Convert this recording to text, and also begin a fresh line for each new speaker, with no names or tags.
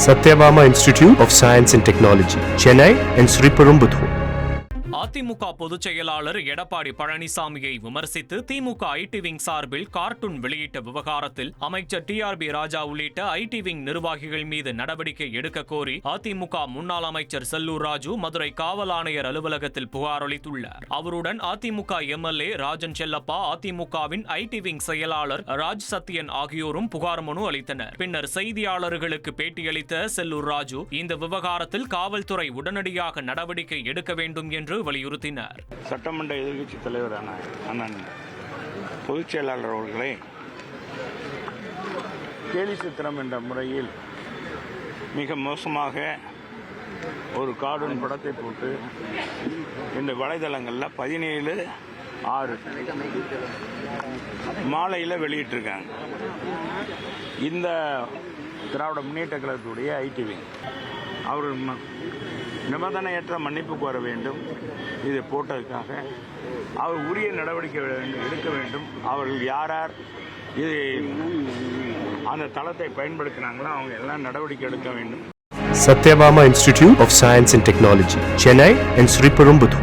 Satyabama Institute of Science and Technology, Chennai and Sriperumbudur.
AIADMK பொதுச் செயலாளர் எடப்பாடி பழனிசாமியை விமர்சித்து திமுக ஐடி விங் சார்பில் கார்ட்டூன் வெளியிட்ட விவகாரத்தில் அமைச்சர் டிஆர்பி ராஜா உள்ளிட்ட ஐடி விங் நிர்வாகிகள் மீது நடவடிக்கை எடுக்க கோரி அதிமுக முன்னாள் அமைச்சர் செல்லூர் ராஜு மதுரை காவல் ஆணையர் அலுவலகத்தில் புகார் அளித்துள்ளார். அவருடன் அதிமுக எம்எல்ஏ ராஜன் செல்லப்பா, அதிமுகவின் ஐடி விங் செயலாளர் ராஜ் சத்யன் ஆகியோரும் புகார் மனு அளித்தனர். பின்னர் செய்தியாளர்களுக்கு பேட்டியளித்த செல்லூர் ராஜு இந்த விவகாரத்தில் காவல்துறை உடனடியாக நடவடிக்கை எடுக்க வேண்டும் என்று வலியுறுத்தினார்.
சட்டமன்ற எதிர்க்கட்சி தலைவரான அண்ணன் பொதுச் செயலாளர் அவர்களை கேலி சித்திரம் என்ற முறையில் மிக மோசமாக ஒரு கார்ட்டூன் படத்தை போட்டு இந்த வலைதளங்களில் 17/6 மாலையில் வெளியிட்டிருக்காங்க. இந்த திராவிட முன்னேற்ற கழகத்துடைய ஐடி விங் அவர்கள் நிபந்தனையற்ற மன்னிப்பு கோர வேண்டும். இதை போட்டதுக்காக அவர் உரிய நடவடிக்கை எடுக்க வேண்டும். அவர்கள் யார் யார் இது அந்த தளத்தை பயன்படுத்தினாங்களோ அவங்க எல்லாம் நடவடிக்கை எடுக்க வேண்டும்.
Satyabama Institute of Science and Technology, Chennai and Sriperumbudur.